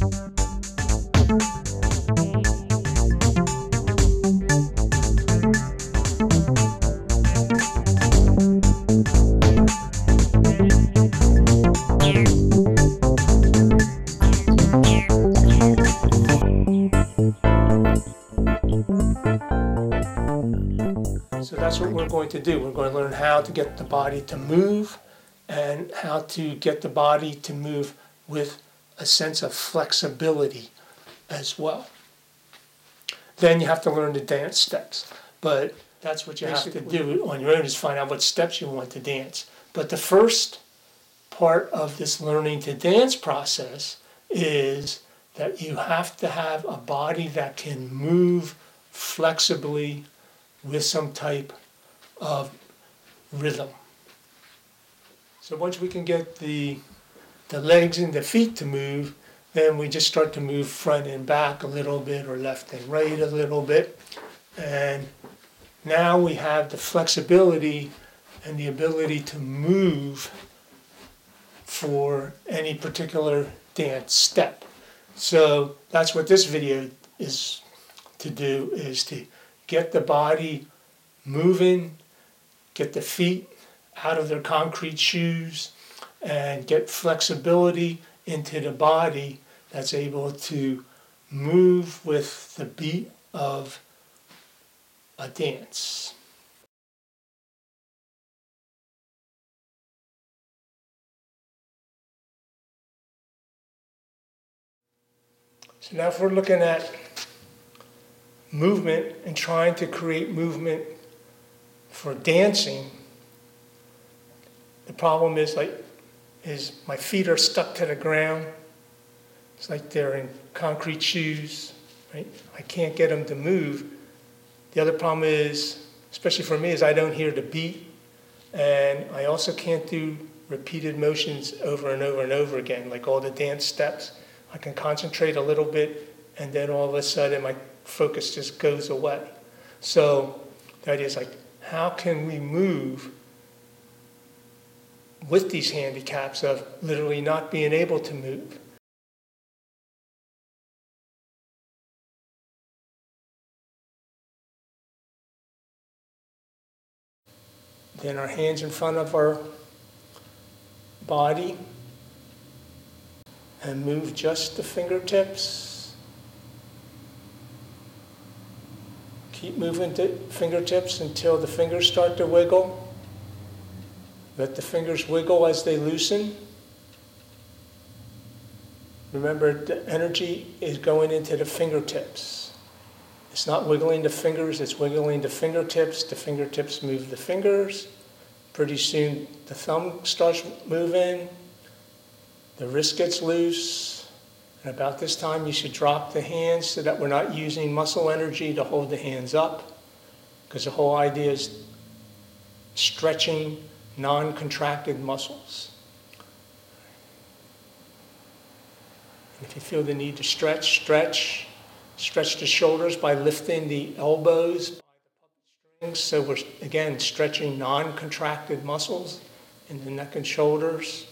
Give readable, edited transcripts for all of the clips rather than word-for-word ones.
So that's what we're going to do. We're going to learn how to get the body to move and how to get the body to move with a sense of flexibility as well. Then you have to learn the dance steps. But that's what you have to do on your own, is find out what steps you want to dance. But the first part of this learning to dance process is that you have to have a body that can move flexibly with some type of rhythm. So once we can get the legs and the feet to move, then we just start to move front and back a little bit, or left and right a little bit. And now we have the flexibility and the ability to move for any particular dance step. So that's what this video is to do, is to get the body moving, get the feet out of their concrete shoes, and get flexibility into the body that's able to move with the beat of a dance. So now if we're looking at movement and trying to create movement for dancing, the problem is my feet are stuck to the ground. It's like they're in concrete shoes, right? I can't get them to move. The other problem is, especially for me, is I don't hear the beat, and I also can't do repeated motions over and over and over again, like all the dance steps. I can concentrate a little bit, and then all of a sudden my focus just goes away. So the idea is, like, how can we move with these handicaps of literally not being able to move? Then our hands in front of our body, and move just the fingertips. Keep moving the fingertips until the fingers start to wiggle. Let the fingers wiggle as they loosen. Remember, the energy is going into the fingertips. It's not wiggling the fingers, it's wiggling the fingertips. The fingertips move the fingers. Pretty soon the thumb starts moving. The wrist gets loose, and about this time you should drop the hands so that we're not using muscle energy to hold the hands up, because the whole idea is stretching non-contracted muscles. And if you feel the need to stretch the shoulders by lifting the elbows by the puppet strings. So we're, again, stretching non-contracted muscles in the neck and shoulders.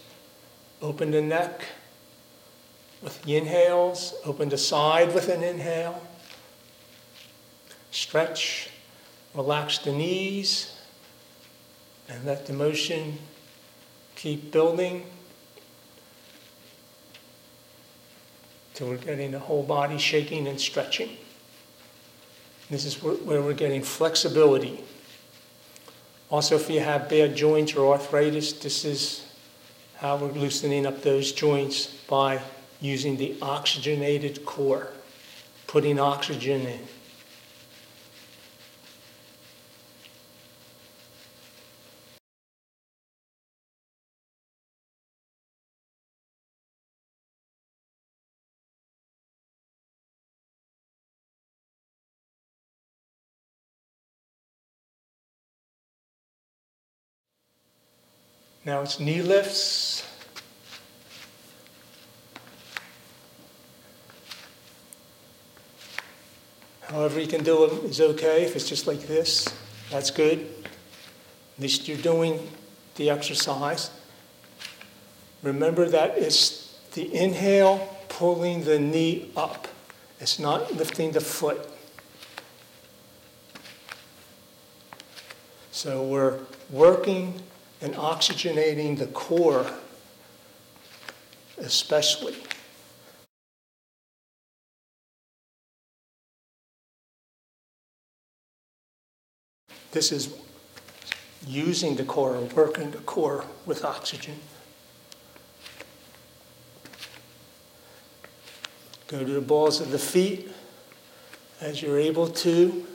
Open the neck with the inhales. Open the side with an inhale. Stretch. Relax the knees. And let the motion keep building till we're getting the whole body shaking and stretching. This is where we're getting flexibility. Also, if you have bad joints or arthritis, this is how we're loosening up those joints, by using the oxygenated core, putting oxygen in. Now it's knee lifts. However you can do them is okay. If it's just like this, that's good. At least you're doing the exercise. Remember that it's the inhale pulling the knee up. It's not lifting the foot. So we're working and oxygenating the core especially. This is using the core, or working the core with oxygen. Go to the balls of the feet as you're able to.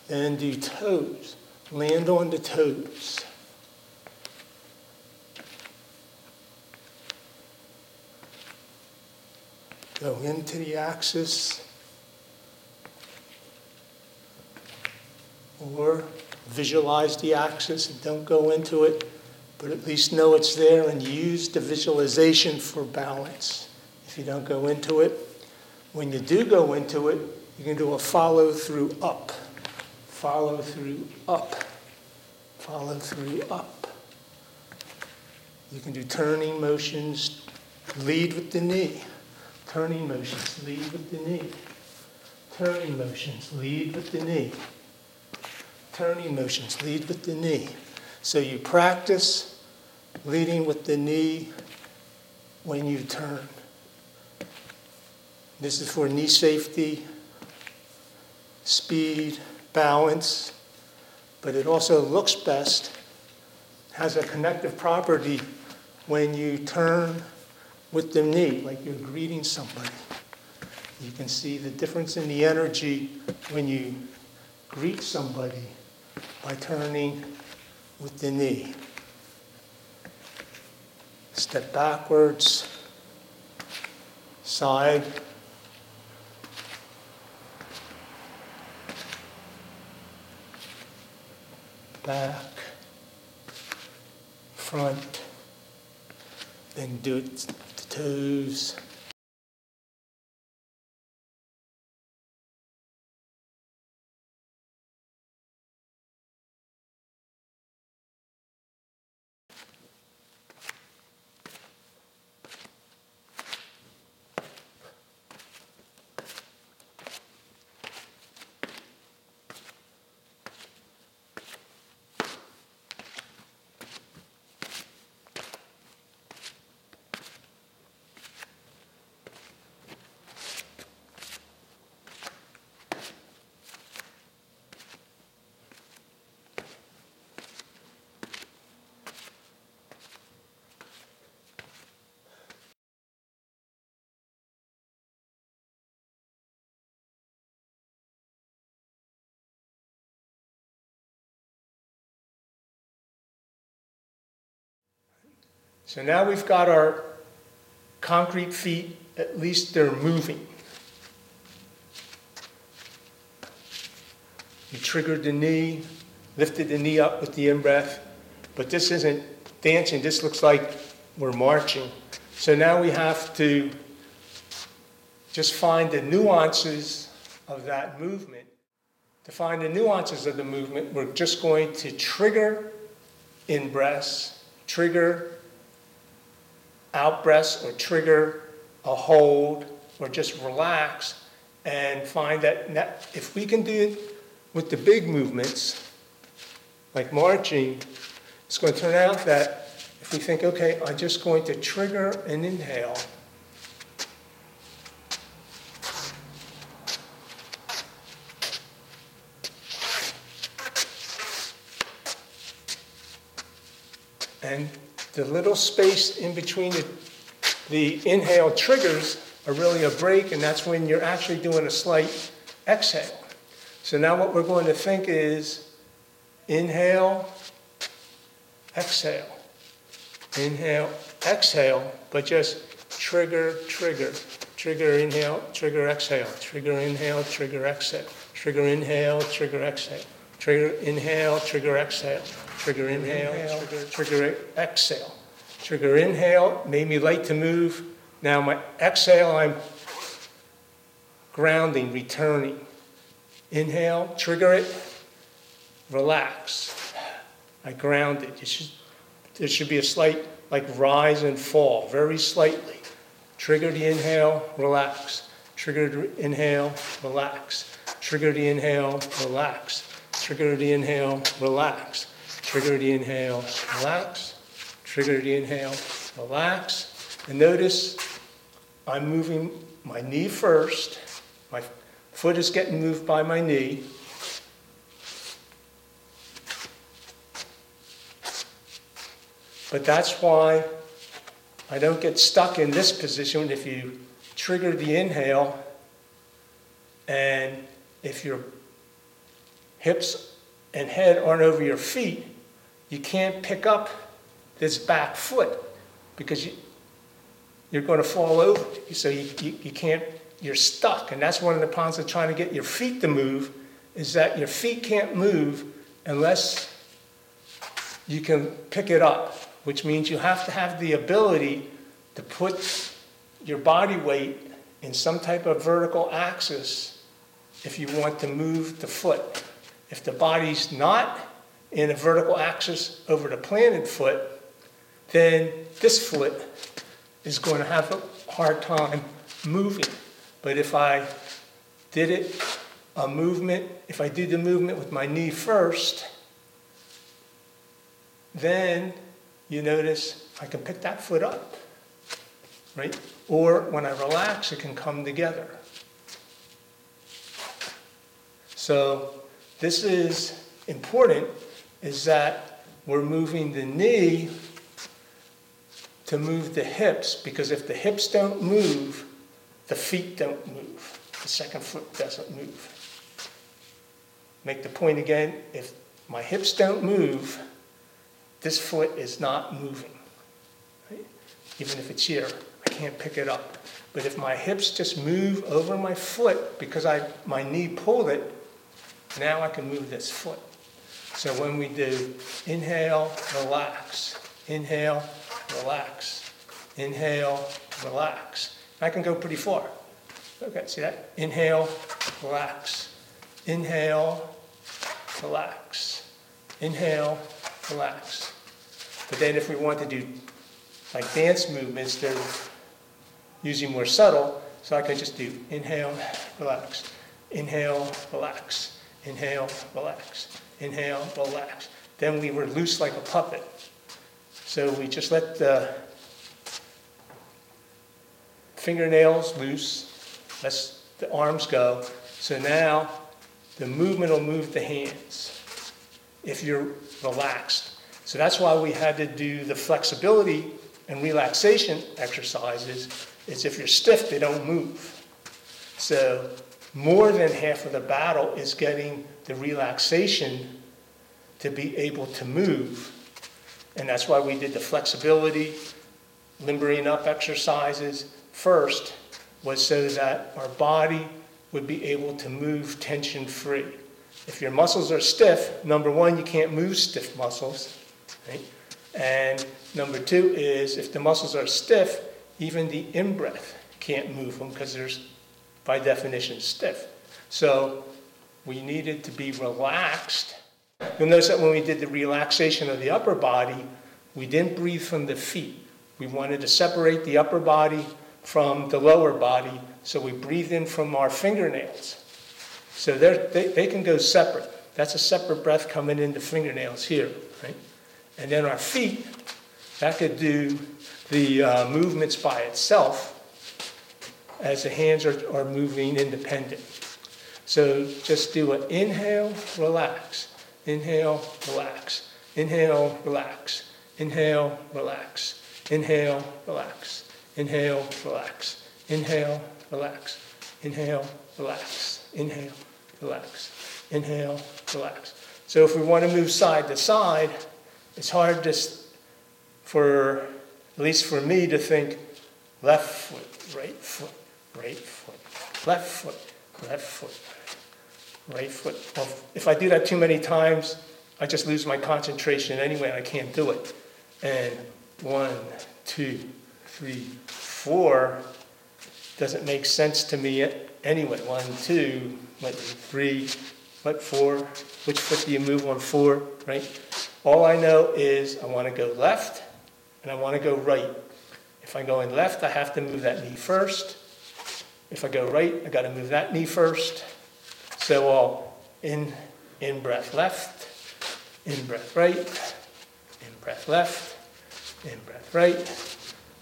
Then do toes. Land on the toes. Go into the axis. Or visualize the axis and don't go into it, but at least know it's there and use the visualization for balance. If you don't go into it, when you do go into it, you can do a follow through up. Follow through up. Follow through up. You can do turning motions, lead with the knee. Turning motions, lead with the knee. Turning motions, lead with the knee. Turning motions, lead with the knee. So you practice leading with the knee when you turn. This is for knee safety, speed, balance, but it also looks best, has a connective property when you turn with the knee, like you're greeting somebody. You can see the difference in the energy when you greet somebody by turning with the knee. Step backwards, side, back, front, then do it to toes. So now we've got our concrete feet, at least they're moving. You triggered the knee, lifted the knee up with the in-breath, but this isn't dancing, this looks like we're marching. So now we have to just find the nuances of that movement. To find the nuances of the movement, we're just going to trigger in-breaths, trigger out-breaths, or trigger a hold, or just relax, and find that if we can do it with the big movements, like marching, it's going to turn out that if we think, okay, I'm just going to trigger an inhale, and the little space in between the inhale triggers are really a break, and that's when you're actually doing a slight exhale. So now what we're going to think is inhale, exhale. Inhale, exhale, but just trigger, trigger. Trigger, inhale, trigger, exhale. Trigger, inhale, trigger, exhale. Trigger, inhale, trigger, exhale. Trigger, inhale, trigger, exhale. Trigger, inhale, trigger, exhale. Trigger, inhale, made me light to move. Now my exhale, I'm grounding, returning. Inhale, trigger it, relax. I ground it. There should be a slight like rise and fall, very slightly. Trigger the inhale, relax. Trigger the inhale, relax. Trigger the inhale, relax. Trigger the inhale, relax. Trigger the inhale, relax. Trigger the inhale, relax. And notice I'm moving my knee first. My foot is getting moved by my knee. But that's why I don't get stuck in this position. If you trigger the inhale, and if your hips and head aren't over your feet, you can't pick up this back foot because you're going to fall over. So you can't, you're stuck. And that's one of the problems of trying to get your feet to move, is that your feet can't move unless you can pick it up, which means you have to have the ability to put your body weight in some type of vertical axis if you want to move the foot. If the body's not in a vertical axis over the planted foot, then this foot is going to have a hard time moving. But if I did if I do the movement with my knee first, then you notice I can pick that foot up, right? Or when I relax, it can come together. So this is important, is that we're moving the knee to move the hips, because if the hips don't move, the feet don't move. The second foot doesn't move. Make the point again, if my hips don't move, this foot is not moving. Right? Even if it's here, I can't pick it up. But if my hips just move over my foot because my knee pulled it, now I can move this foot. So when we do inhale, relax, inhale, relax, inhale, relax. I can go pretty far. Okay, see that? Inhale, relax, inhale, relax, inhale, relax. But then if we want to do like dance movements, they're usually more subtle, so I can just do inhale, relax, inhale, relax, inhale, relax, inhale, relax. Then we were loose like a puppet. So we just let the fingernails loose, let the arms go. So now the movement will move the hands if you're relaxed. So that's why we had to do the flexibility and relaxation exercises, is if you're stiff, they don't move. So more than half of the battle is getting the relaxation to be able to move. And that's why we did the flexibility, limbering up exercises first, was so that our body would be able to move tension-free. If your muscles are stiff, number one, you can't move stiff muscles. Right? And number two is, if the muscles are stiff, even the in-breath can't move them because they're, by definition, stiff. So we needed to be relaxed. You'll notice that when we did the relaxation of the upper body, we didn't breathe from the feet. We wanted to separate the upper body from the lower body, so we breathe in from our fingernails. So they can go separate. That's a separate breath coming into fingernails here, right? And then our feet, that could do the movements by itself as the hands are moving independent. So just do an inhale, relax. Inhale, relax. Inhale, relax. Inhale, relax. Inhale, relax. Inhale, relax. Inhale, relax. Inhale, relax. Inhale, relax. Inhale, relax. So if we want to move side to side, it's hard just for, at least for me, to think left foot, right foot, right foot, left foot, left foot, right foot. Well, if I do that too many times, I just lose my concentration anyway, and I can't do it. And 1, 2, 3, 4 doesn't make sense to me anyway. 1, 2, 3, 4. Which foot do you move on 4, right? All I know is I want to go left, and I want to go right. If I'm going left, I have to move that knee first. If I go right, I got to move that knee first. So I'll in breath left, in breath right, in breath left, in breath right,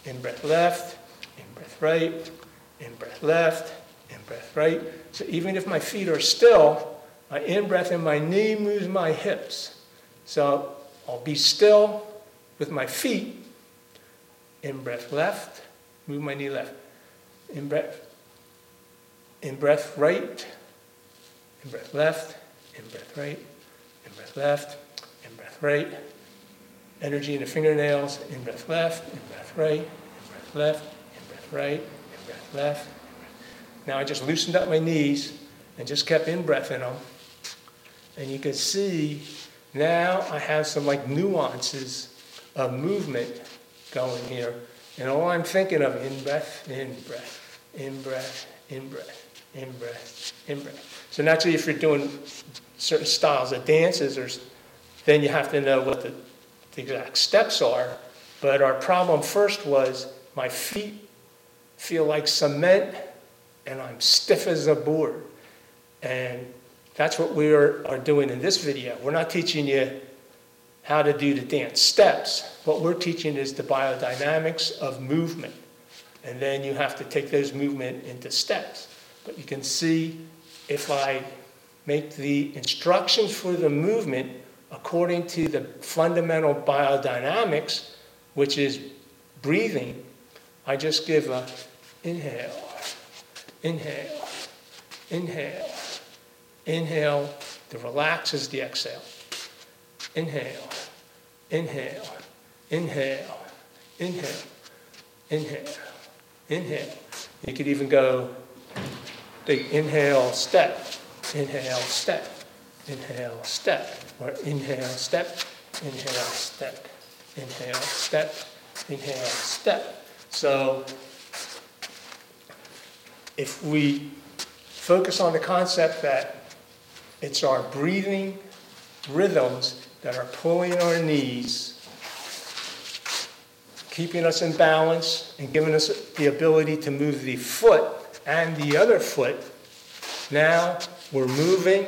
in breath left, in breath right, in breath left, in breath right. So even if my feet are still, my in-breath and my knee moves my hips. So I'll be still with my feet. In-breath left, move my knee left. In-breath right, in-breath left, in-breath right, in-breath left, in-breath right. Energy in the fingernails, in-breath left, in-breath right, in-breath left, in-breath right, in-breath left. Now I just loosened up my knees and just kept in-breath in them. And you can see now I have some like nuances of movement going here. And all I'm thinking of, in-breath, in-breath, in-breath, in-breath, in-breath, in-breath. So naturally if you're doing certain styles of dances, then you have to know what the exact steps are. But our problem first was my feet feel like cement and I'm stiff as a board. And that's what we are doing in this video. We're not teaching you how to do the dance steps. What we're teaching is the biodynamics of movement. And then you have to take those movement into steps. But you can see if I make the instructions for the movement according to the fundamental biodynamics, which is breathing, I just give a inhale, inhale, inhale, inhale. The relax is the exhale. Inhale, inhale, inhale, inhale, inhale, inhale. You could even go the inhale, step, inhale, step, inhale, step, or inhale, step, inhale, step, inhale, step, inhale, step. So if we focus on the concept that it's our breathing rhythms that are pulling our knees, keeping us in balance, and giving us the ability to move the foot and the other foot, now we're moving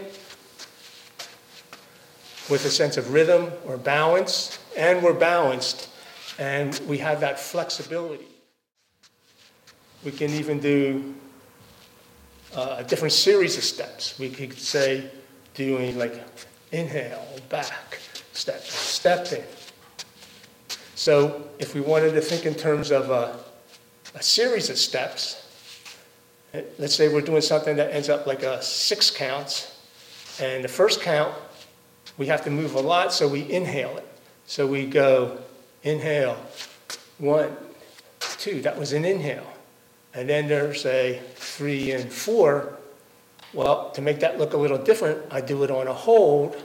with a sense of rhythm or balance, and we're balanced, and we have that flexibility. We can even do a different series of steps. We could say doing like inhale, back, step, step in. So if we wanted to think in terms of a series of steps, let's say we're doing something that ends up like a 6 counts, and the first count, we have to move a lot, so we inhale it. So we go inhale, 1, 2, that was an inhale. And then there's a 3 and 4. Well, to make that look a little different, I do it on a hold,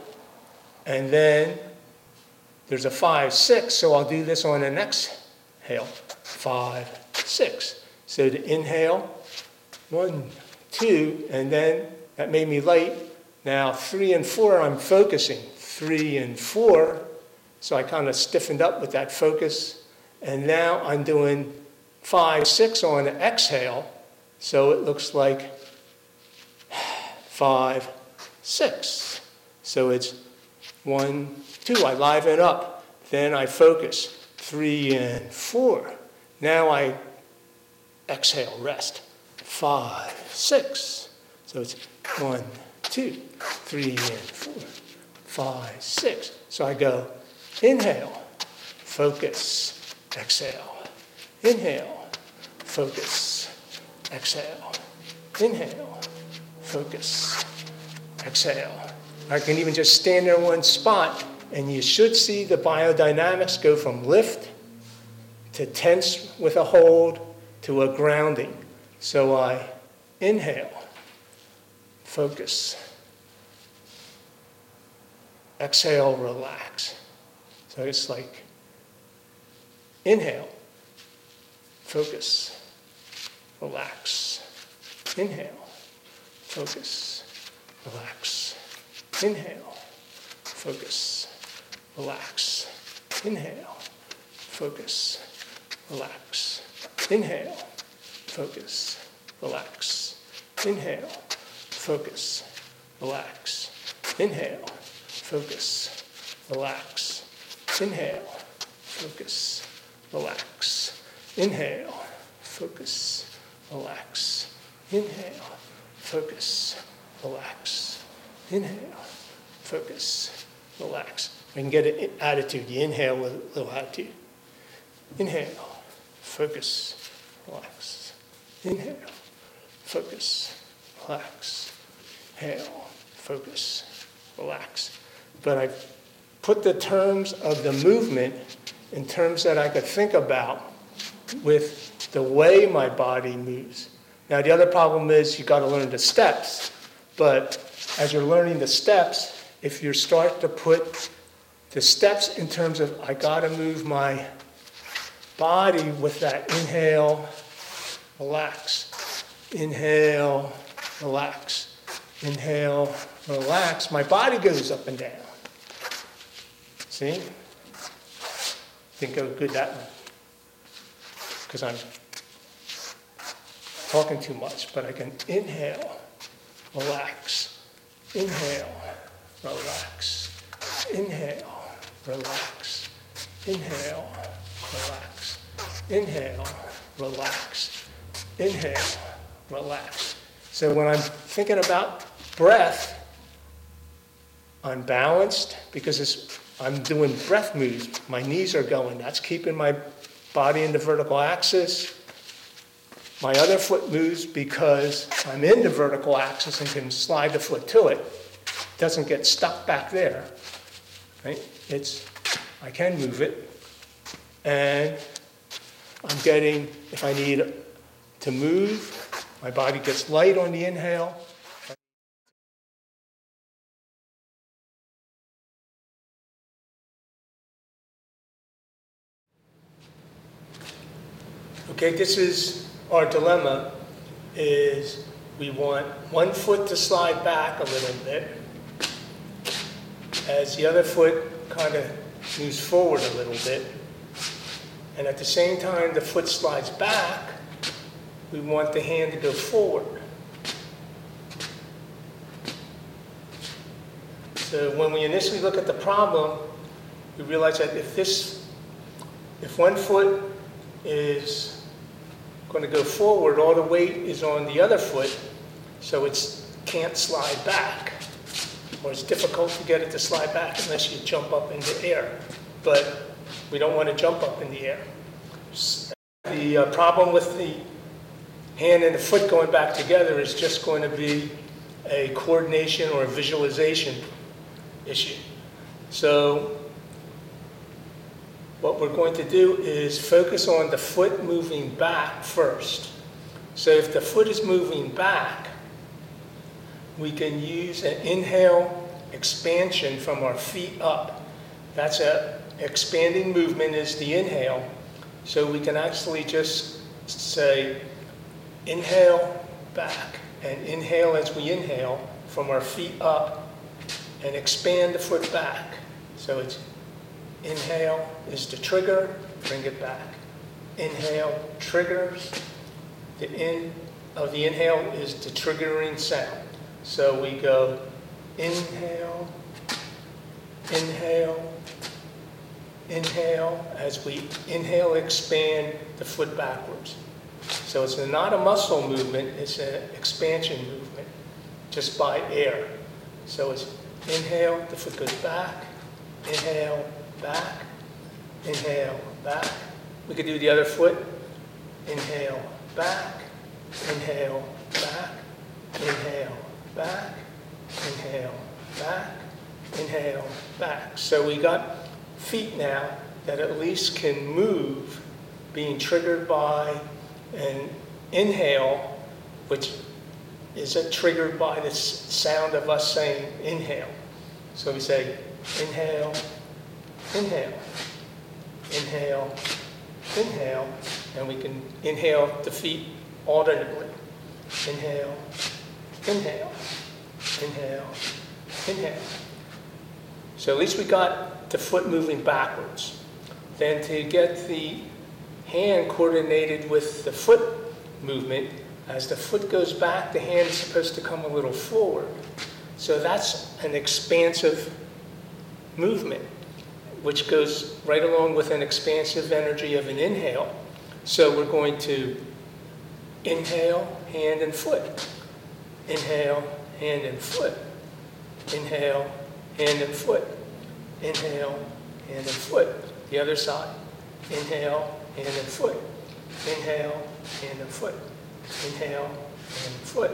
and then there's a 5, 6, so I'll do this on an exhale, 5, 6. So to inhale, 1, 2, and then that made me late. Now 3 and 4, I'm focusing, 3 and 4, so I kind of stiffened up with that focus, and now I'm doing 5, 6 on the exhale, so it looks like 5, 6. So it's 1, 2, I liven up, then I focus, 3 and 4. Now I exhale, rest, 5, 6. So it's 1, 2, 3 and 4, 5, 6. So I go inhale, focus, exhale, inhale, focus, exhale, inhale, focus, exhale. I can even just stand there in one spot, and you should see the biodynamics go from lift to tense with a hold to a grounding. So I inhale, focus, exhale, relax. So it's like inhale, focus, relax, inhale, focus, relax, inhale, focus, relax, inhale, focus, relax. Inhale, focus, relax. Inhale, focus, relax. Inhale, focus, relax. Inhale, focus, relax. Inhale, focus, relax. Inhale, focus, relax. Inhale, focus, relax. I can get an attitude. You inhale with a little attitude. Inhale, focus, relax. Inhale, focus, relax. Inhale, focus, relax. But I put the terms of the movement in terms that I could think about with the way my body moves. Now, the other problem is you got to learn the steps. But as you're learning the steps, if you start to put the steps in terms of I got to move my body with that inhale, relax, inhale, relax, inhale, relax, my body goes up and down. See? Think of good that one. Because I'm talking too much, but I can inhale, relax, inhale, relax, inhale, relax, inhale, relax, inhale, relax, inhale, relax. So when I'm thinking about breath, I'm balanced because I'm doing breath moves. My knees are going. That's keeping my body in the vertical axis. My other foot moves because I'm in the vertical axis and can slide the foot to it. It doesn't get stuck back there. Right? I can move it. And I'm getting, if I need to move, my body gets light on the inhale. Okay, this is our dilemma, is we want one foot to slide back a little bit as the other foot kind of moves forward a little bit. And at the same time the foot slides back, we want the hand to go forward. So when we initially look at the problem, we realize that if one foot is going to go forward, all the weight is on the other foot, so it can't slide back. Or it's difficult to get it to slide back unless you jump up in the air. But we don't want to jump up in the air. The problem with the hand and the foot going back together is just going to be a coordination or a visualization issue. So what we're going to do is focus on the foot moving back first. So if the foot is moving back, we can use an inhale expansion from our feet up. That's an expanding movement is the inhale. So we can actually just say inhale back and inhale as we inhale from our feet up and expand the foot back. So it's inhale is the trigger, bring it back. Inhale triggers. The end of the inhale is the triggering sound. So we go inhale, inhale, inhale. As we inhale, expand the foot backwards. So it's not a muscle movement, it's an expansion movement just by air. So it's inhale, the foot goes back, inhale, back, inhale, back. We could do the other foot. Inhale, back, inhale, back, inhale, back, inhale, back, inhale, back. So we got feet now that at least can move, being triggered by an inhale, which is triggered by the sound of us saying inhale. So we say inhale, inhale, inhale, inhale, and we can inhale the feet alternately. Inhale, inhale, inhale, inhale. So at least we got the foot moving backwards. then to get the hand coordinated with the foot movement, as the foot goes back, the hand is supposed to come a little forward. So that's an expansive movement, which goes right along with an expansive energy of an inhale. So we're going to inhale, hand and foot. Inhale, hand and foot. Inhale, hand and foot. Inhale, hand and foot. The other side. Inhale, hand and foot. Inhale, hand and foot. Inhale, hand and foot.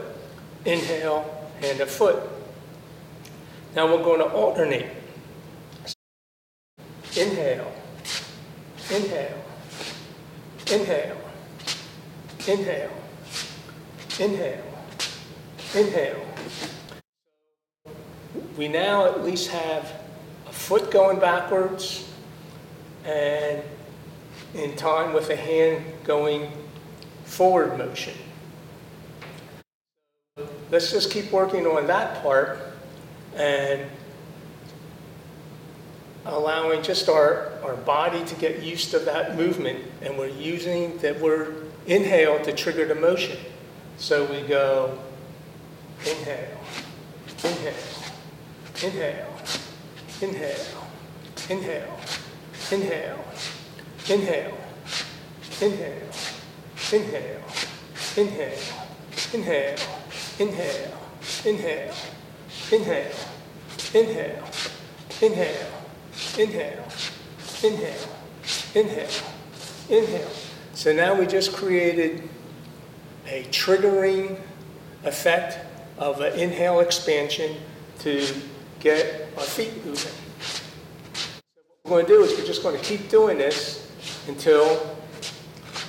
Inhale, hand and foot. Now we're going to alternate. Inhale, inhale, inhale, inhale, inhale, inhale. We now at least have a foot going backwards and in time with a hand going forward motion. Let's just keep working on that part and allowing just our body to get used to that movement, and we're using the word inhale to trigger the motion. So we go inhale, inhale, inhale, inhale, inhale, inhale, inhale, inhale, inhale, inhale, inhale, inhale, inhale, inhale, inhale, inhale, inhale, inhale, inhale, inhale. So now we just created a triggering effect of an inhale expansion to get our feet moving. So what we're going to do is we're just going to keep doing this until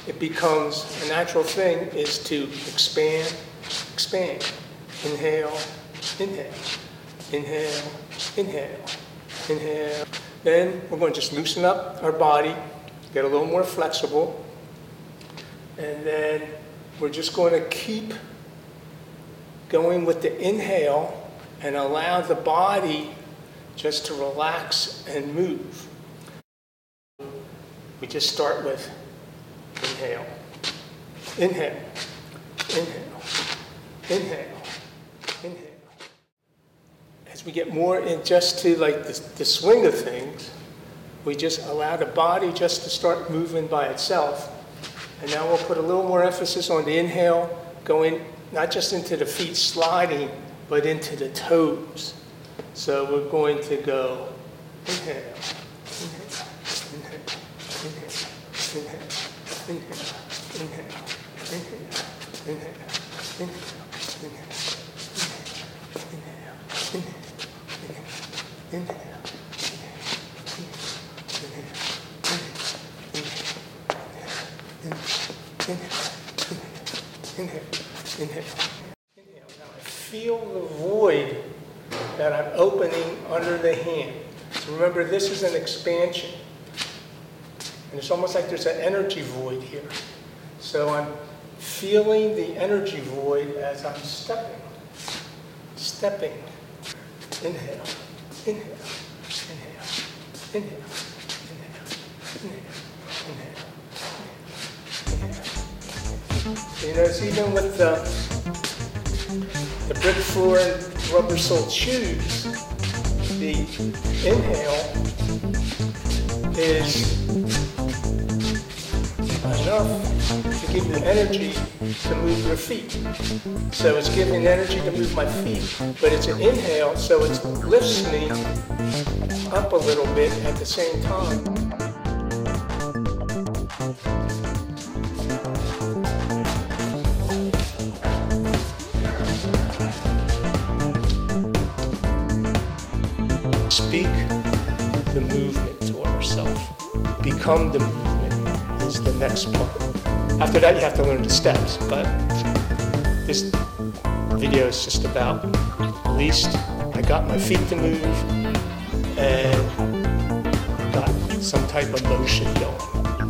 it becomes a natural thing, is to expand, expand. Inhale, inhale, inhale, inhale, inhale. Then we're going to just loosen up our body, get a little more flexible, and then we're just going to keep going with the inhale and allow the body just to relax and move. We just start with inhale, inhale, inhale, inhale, inhale. As we get more in just to like the swing of things, we just allow the body just to start moving by itself. And now we'll put a little more emphasis on the inhale, going not just into the feet sliding, but into the toes. So we're going to go inhale, inhale, inhale, inhale, inhale, inhale, inhale, inhale, inhale, inhale, inhale. Inhale, inhale, inhale. Now I feel the void that I'm opening under the hand. So remember, this is an expansion. And it's almost like there's an energy void here. So I'm feeling the energy void as I'm stepping. Stepping. Inhale, inhale, inhale, inhale, inhale, inhale, inhale. You notice even with the brick floor and rubber soled shoes, the inhale is enough to give you energy to move your feet. So it's giving energy to move my feet, but it's an inhale, so it lifts me up a little bit at the same time. Speak the movement to ourselves. Become the movement is the next part. After that, you have to learn the steps, but this video is just about, at least I got my feet to move and got some type of motion going.